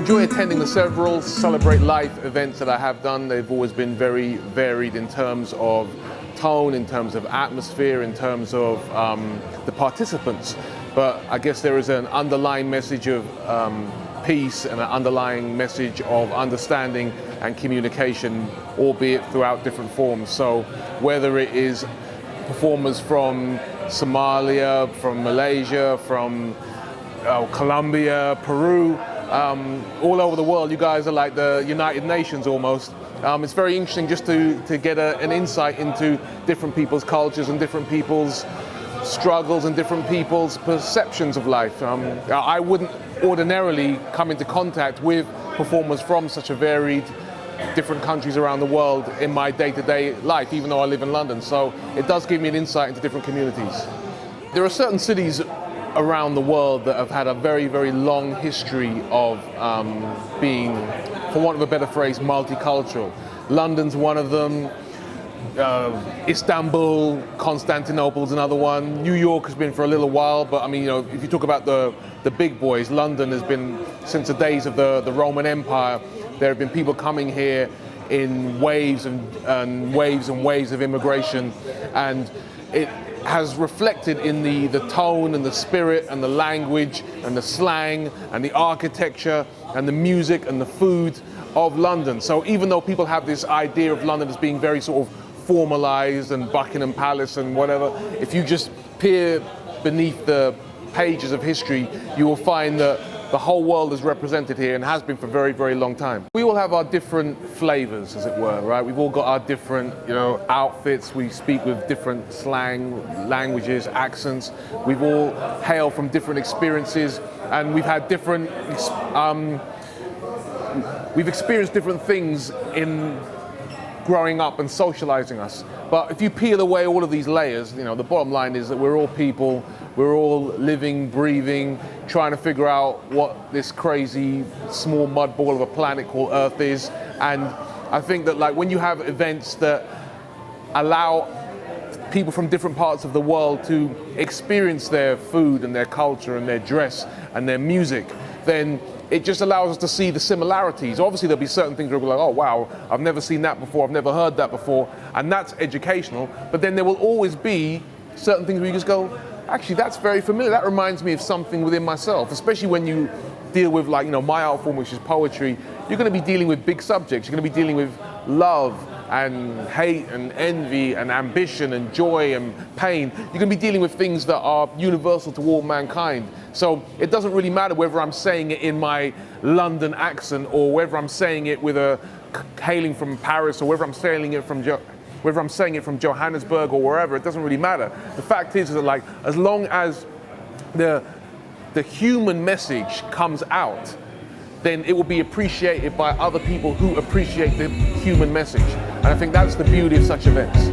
enjoy attending the several Celebrate Life events that I have done. They've always been very varied in terms of tone, in terms of atmosphere, in terms of the participants. But I guess there is an underlying message of peace and an underlying message of understanding and communication, albeit throughout different forms. So whether it is performers from Somalia, from Malaysia, from Colombia, Peru, all over the world, you guys are like the United Nations almost. It's very interesting just to get an insight into different people's cultures and different people's struggles and different people's perceptions of life. I wouldn't ordinarily come into contact with performers from such a varied different countries around the world in my day-to-day life, even though I live in London. So it does give me an insight into different communities. There are certain cities around the world that have had a very, very long history of being, for want of a better phrase, multicultural. London's one of them. Istanbul, Constantinople's another one. New York has been for a little while, but I mean, if you talk about the big boys, London has been, since the days of the Roman Empire, there have been people coming here in waves and waves and waves of immigration, and it has reflected in the tone and the spirit and the language and the slang and the architecture and the music and the food of London. So even though people have this idea of London as being very sort of formalized and Buckingham Palace and whatever, if you just peer beneath the pages of history, you will find that the whole world is represented here and has been for a very, very long time. We all have our different flavors, as it were, right? We've all got our different, outfits. We speak with different slang, languages, accents. We've all hail from different experiences, and we've had different, we've experienced different things in growing up and socializing us. But if you peel away all of these layers, the bottom line is that we're all people, we're all living, breathing, trying to figure out what this crazy small mud ball of a planet called Earth is. And I think that when you have events that allow people from different parts of the world to experience their food and their culture and their dress and their music, then it just allows us to see the similarities. Obviously, there'll be certain things where we're like, oh, wow, I've never seen that before, I've never heard that before, and that's educational. But then there will always be certain things where you just go, actually, that's very familiar. That reminds me of something within myself, especially when you deal with my art form, which is poetry. You're going to be dealing with big subjects. You're going to be dealing with love and hate and envy and ambition and joy and pain. You're going to be dealing with things that are universal to all mankind. So it doesn't really matter whether I'm saying it in my London accent or whether I'm saying it with a hailing from Paris or whether I'm saying it from Johannesburg or wherever. It doesn't really matter. The fact is that as long as the human message comes out, then it will be appreciated by other people who appreciate the human message. And I think that's the beauty of such events.